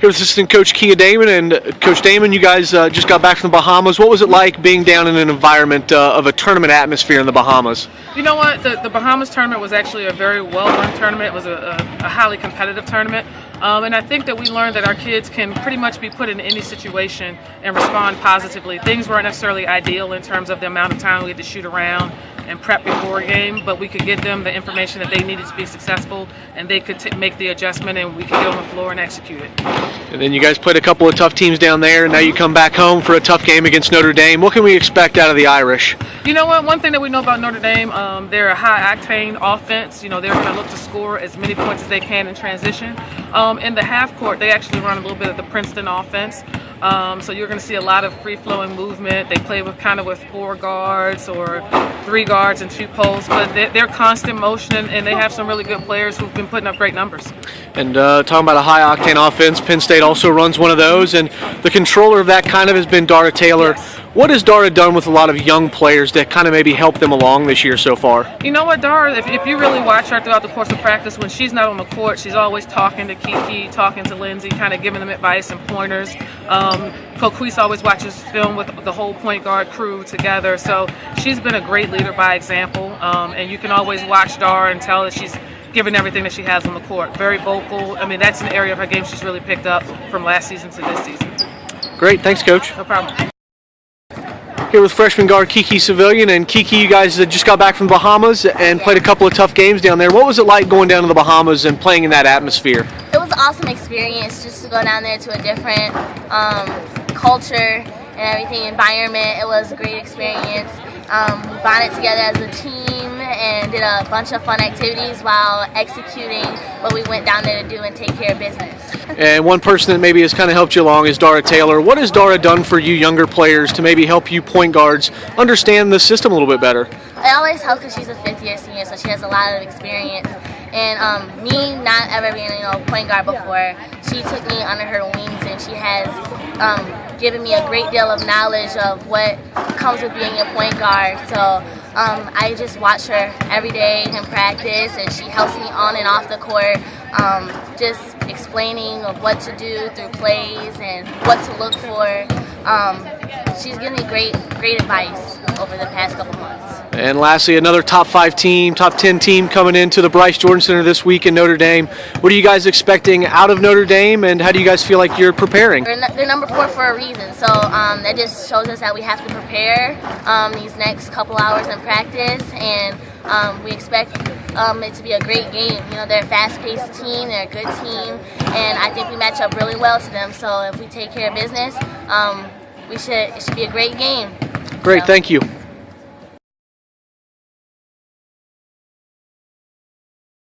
Here with assistant coach Kia Damon. And Coach Damon, you guys just got back from the Bahamas. What was it like being down in an environment of a tournament atmosphere in the Bahamas? You know what? The Bahamas tournament was actually a very well-run tournament. It was a highly competitive tournament. And I think that we learned that our kids can pretty much be put in any situation and respond positively. Things weren't necessarily ideal in terms of the amount of time we had to shoot around and prep before a game, but we could give them the information that they needed to be successful, and they could make the adjustment, and we could get on the floor and execute it. And then you guys played a couple of tough teams down there, and now you come back home for a tough game against Notre Dame. What can we expect out of the Irish? You know what? One thing that we know about Notre Dame, they're a high-octane offense. You know, they're going to look to score as many points as they can in transition. In the half court, they actually run a little bit of the Princeton offense. So you're going to see a lot of free-flowing movement. They play with with 4 guards or 3 guards and 2 posts, but they're constant motion, and they have some really good players who've been putting up great numbers. And talking about a high-octane offense, Penn State also runs one of those, and the controller of that kind of has been Dara Taylor. Yes. What has Dara done with a lot of young players that kind of maybe help them along this year so far? You know what, Dara, if you really watch her throughout the course of practice, when she's not on the court, she's always talking to Keke, talking to Lindsay, kind of giving them advice and pointers. Coquise always watches film with the whole point guard crew together, so she's been a great leader by example, and you can always watch Dara and tell that she's giving everything that she has on the court. Very vocal. I mean, that's an area of her game she's really picked up from last season to this season. Great, thanks, Coach. No problem. Here with freshman guard Keke Sevillian. And Keke, you guys just got back from the Bahamas and played a couple of tough games down there. What was it like going down to the Bahamas and playing in that atmosphere? It was an awesome experience just to go down there to a different culture and everything, environment. It was a great experience. We bonded together as a team and did a bunch of fun activities while executing what we went down there to do and take care of business. And one person that maybe has kind of helped you along is Dara Taylor. What has Dara done for you younger players to maybe help you point guards understand the system a little bit better? It always helps because she's a 5th-year senior, so she has a lot of experience. And me not ever being a point guard before, she took me under her wings, and she has given me a great deal of knowledge of what comes with being a point guard. So I just watch her every day in practice, and she helps me on and off the court, just explaining of what to do through plays and what to look for. She's given me great advice over the past couple months. And lastly, another top 5 team, top 10 team coming into the Bryce Jordan Center this week in Notre Dame. What are you guys expecting out of Notre Dame, and how do you guys feel like you're preparing? They're number 4 for a reason, so that just shows us that we have to prepare these next couple hours in practice, and we expect it to be a great game. You know, they're a fast-paced team, they're a good team, and I think we match up really well to them. So if we take care of business, it should be a great game. Great, thank you.